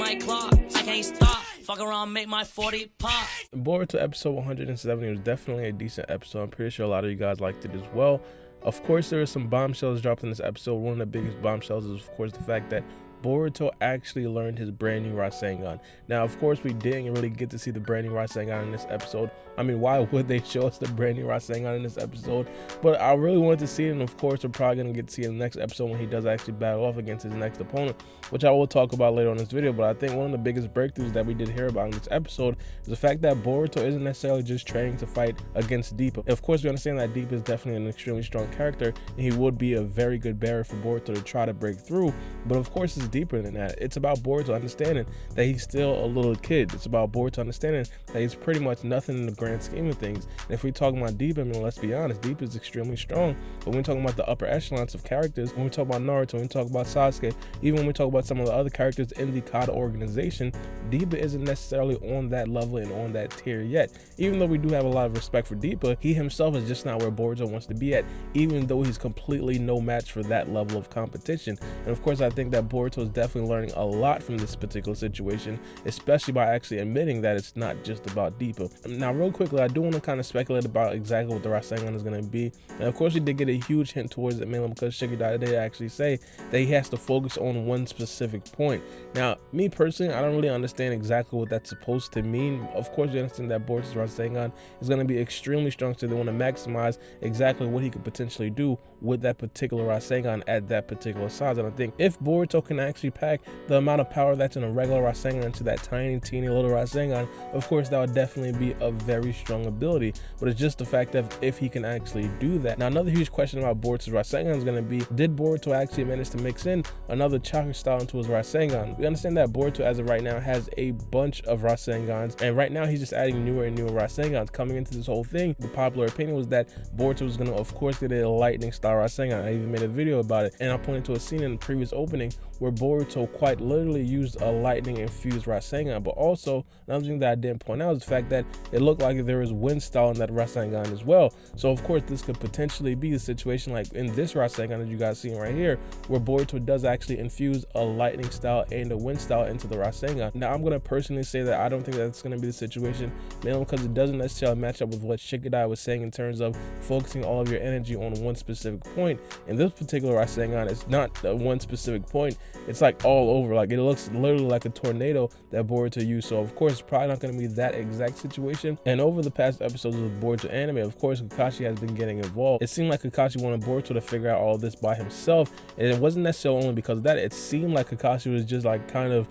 like clock. I can't stop. Fuck around, make my 40 pop. Boruto episode 170 was definitely a decent episode. I'm pretty sure a lot of you guys liked it as well. Of course, there were some bombshells dropped in this episode. One of the biggest bombshells is, of course, the fact that Boruto actually learned his brand new Rasengan. Now, of course, we didn't really get to see the brand new Rasengan in this episode. I mean, why would they show us the brand new Rasengan in this episode? But I really wanted to see it, and of course, we're probably going to get to see it in the next episode when he does actually battle off against his next opponent, which I will talk about later on in this video. But I think one of the biggest breakthroughs that we did hear about in this episode is the fact that Boruto isn't necessarily just training to fight against Deepa. Of course, we understand that Deepa is definitely an extremely strong character, and he would be a very good barrier for Boruto to try to break through. But of course, it's deeper than that. It's about Boruto understanding that he's still a little kid. It's about Boruto understanding that he's pretty much nothing in the grand scheme of things. And if we talk about Deepa, I mean, let's be honest, Deepa is extremely strong. But when we talk about the upper echelons of characters, when we talk about Naruto, when we talk about Sasuke, even when we talk about some of the other characters in the Kada organization, Deepa isn't necessarily on that level and on that tier yet. Even though we do have a lot of respect for Deepa, he himself is just not where Boruto wants to be at, even though he's completely no match for that level of competition. And of course, I think that Boruto is definitely learning a lot from this particular situation, especially by actually admitting that it's not just about Deepa. Now, real quickly, I do want to kind of speculate about exactly what the Rasengan is going to be. And of course, we did get a huge hint towards it, mainly because Shigidai did actually say that he has to focus on one specific point. Now, me personally, I don't really understand exactly what that's supposed to mean. Of course, we understand that Boruto's Rasengan is going to be extremely strong, so they want to maximize exactly what he could potentially do with that particular Rasengan at that particular size. And I think if Boruto can actually pack the amount of power that's in a regular Rasengan into that tiny, teeny little Rasengan, of course, that would definitely be a very strong ability. But it's just the fact that if he can actually do that. Now, another huge question about Boruto's Rasengan is going to be, did Boruto actually manage to mix in another chakra style into his Rasengan? We understand that Boruto, as of right now, has a bunch of Rasengans, and right now he's just adding newer and newer Rasengans. Coming into this whole thing, the popular opinion was that Boruto was going to, of course, get a lightning style Rasengan. I even made a video about it, and I pointed to a scene in the previous opening where Boruto quite literally used a lightning infused Rasengan. But also, another thing that I didn't point out is the fact that it looked like there was wind style in that Rasengan as well. So of course, this could potentially be a situation like in this Rasengan that you guys see right here, where Boruto does actually infuse a lightning style and a wind style into the Rasengan. Now, I'm going to personally say that I don't think that's going to be the situation, mainly because it doesn't necessarily match up with what Shigidai was saying in terms of focusing all of your energy on one specific point. In this particular Rasengan, it's not one specific point. It's like all over. Like, it looks literally like a tornado that Boruto used. So of course, it's probably not going to be that exact situation. And over the past episodes of Boruto anime, of course, Kakashi has been getting involved. It seemed like Kakashi wanted Boruto to figure out all this by himself, and it wasn't necessarily only because of that. It seemed like Kakashi was just like kind of,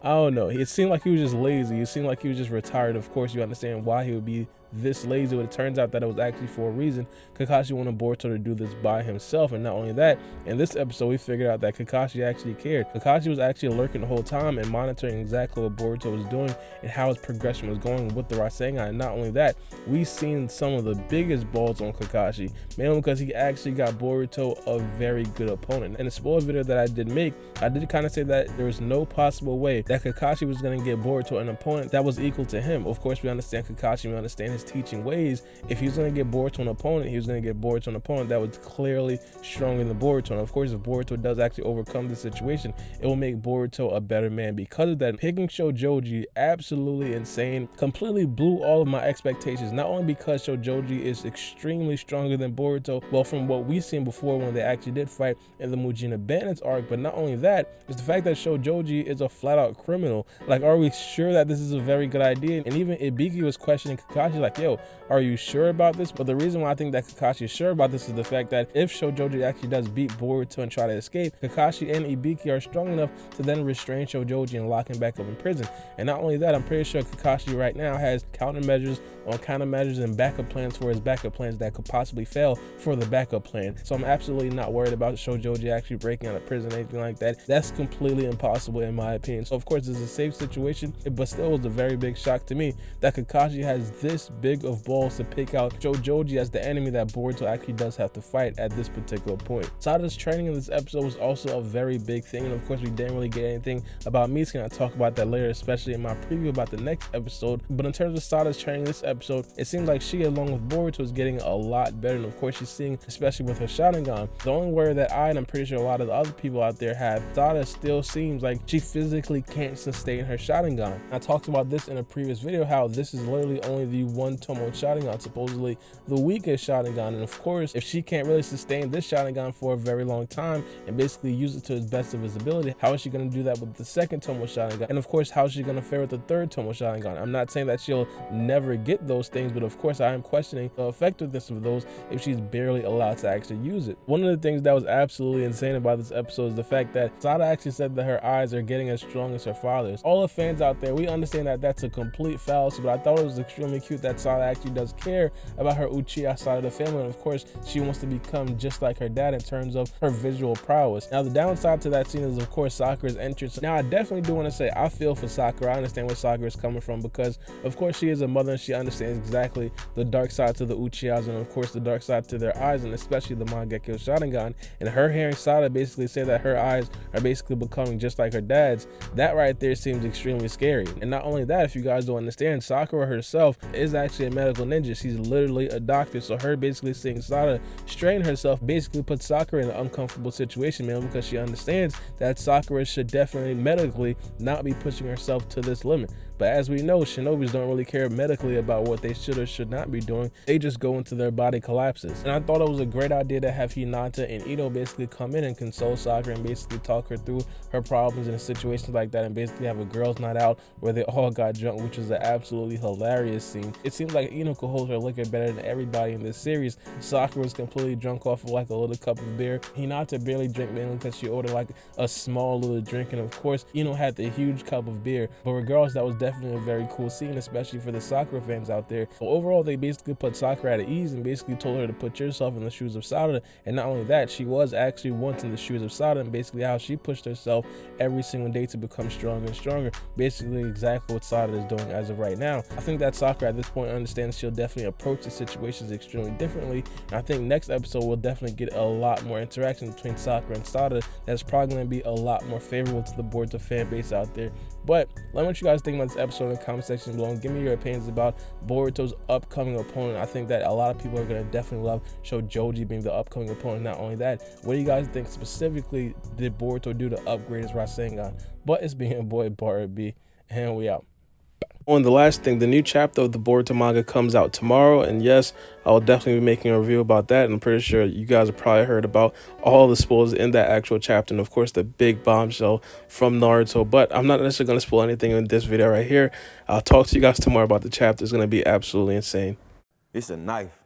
I don't know, it seemed like he was just lazy. It seemed like he was just retired. Of course, you understand why he would be this lazy, but it turns out that it was actually for a reason. Kakashi wanted Boruto to do this by himself. And not only that, in this episode we figured out that Kakashi actually cared. Kakashi was actually lurking the whole time and monitoring exactly what Boruto was doing and how his progression was going with the Rasengan. And not only that, we've seen some of the biggest balls on Kakashi, mainly because he actually got Boruto a very good opponent. In the spoiler video that I did make, I did kind of say that there was no possible way that Kakashi was going to get Boruto an opponent that was equal to him. Of course, we understand Kakashi, we understand his teaching ways. If he was going to get Boruto an opponent, he was going to get Boruto an opponent that was clearly stronger than Boruto. And of course, if Boruto does actually overcome this situation, it will make Boruto a better man. Because of that, picking Shojoji, absolutely insane, completely blew all of my expectations. Not only because Shojoji is extremely stronger than Boruto, well, from what we've seen before when they actually did fight in the Mujina bandits arc, but not only that, it's the fact that Shojoji is a flat-out criminal. Like, are we sure that this is a very good idea? And even Ibiki was questioning Kakashi, like, yo, are you sure about this? But the reason why I think that Kakashi is sure about this is the fact that if Shojoji actually does beat Boruto and try to escape, Kakashi and Ibiki are strong enough to then restrain Shojoji and lock him back up in prison. And not only that, I'm pretty sure Kakashi right now has countermeasures on countermeasures and backup plans for his backup plans that could possibly fail for the backup plan. So I'm absolutely not worried about Shojoji actually breaking out of prison or anything like that. That's completely impossible in my opinion. So of course, this is a safe situation, but still was a very big shock to me that Kakashi has this big of balls to pick out Shojoji as the enemy that Boruto actually does have to fight at this particular point. Sada's training in this episode was also a very big thing, and of course we didn't really get anything about Mitsuki. I'll talk about that later, especially in my preview about the next episode. But in terms of Sada's training this episode, it seems like she, along with Boruto, is getting a lot better, and of course she's seeing, especially with her Sharingan. The only worry that I, and I'm pretty sure a lot of the other people out there have, Sada still seems like she physically can't sustain her Sharingan. I talked about this in a previous video, how this is literally only the one Tomo Sharingan, supposedly the weakest Sharingan, and of course if she can't really sustain this Sharingan for a very long time and basically use it to its best of its ability, how is she going to do that with the second Tomo Sharingan? And of course, how is she going to fare with the third Tomo Sharingan? I'm not saying that she'll never get those things, but of course I am questioning the effectiveness of those if she's barely allowed to actually use it. One of the things that was absolutely insane about this episode is the fact that Sada actually said that her eyes are getting as strong as her father's. All the fans out there, we understand that that's a complete fallacy, but I thought it was extremely cute that Sada actually does care about her Uchiha side of the family, and of course she wants to become just like her dad in terms of her visual prowess. Now the downside to that scene is of course Sakura's entrance. Now I definitely do want to say I feel for Sakura. I understand where Sakura is coming from, because of course she is a mother and she understands exactly the dark side to the Uchihas and of course the dark side to their eyes, and especially the Mangekyo Sharingan. And her hearing Sada basically say that her eyes are basically becoming just like her dad's, that right there seems extremely scary. And not only that, if you guys don't understand, Sakura herself is actually a medical ninja. She's literally a doctor, so her basically seeing Sada strain herself basically puts Sakura in an uncomfortable situation, man, because she understands that Sakura should definitely medically not be pushing herself to this limit. But as we know, shinobis don't really care medically about what they should or should not be doing. They just go into their body collapses. And I thought it was a great idea to have Hinata and Ito basically come in and console Sakura and basically talk her through her problems in situations like that, and basically have a girls' night out where they all got drunk, which was an absolutely hilarious scene. It seems like Ino could hold her liquor better than everybody in this series. Sakura was completely drunk off of like a little cup of beer. Hinata barely drank, mainly because she ordered like a small little drink, and of course Ino had the huge cup of beer. But regardless, that was definitely a very cool scene, especially for the Sakura fans out there. So overall, they basically put Sakura at ease and basically told her to put yourself in the shoes of Sada. And not only that, she was actually once in the shoes of Sada, and basically how she pushed herself every single day to become stronger and stronger. Basically exactly what Sada is doing as of right now. I think that Sakura at this point understands she'll definitely approach the situations extremely differently. And I think next episode we'll definitely get a lot more interaction between Sakura and Sada. That's probably going to be a lot more favorable to the Boruto fan base out there. But let me know what you guys think about this episode in the comment section below, and give me your opinions about Boruto's upcoming opponent. I think that a lot of people are going to definitely love Shojoji being the upcoming opponent. Not only that, what do you guys think specifically did Boruto do to upgrade his Rasengan? But it's being your boy Baara B, and we out. On the last thing, the new chapter of the Boruto manga comes out tomorrow, and yes, I will definitely be making a review about that. And I'm pretty sure you guys have probably heard about all the spoilers in that actual chapter, and of course the big bombshell from Naruto. But I'm not necessarily going to spoil anything in this video right here. I'll talk to you guys tomorrow about the chapter. It's going to be absolutely insane. It's a knife.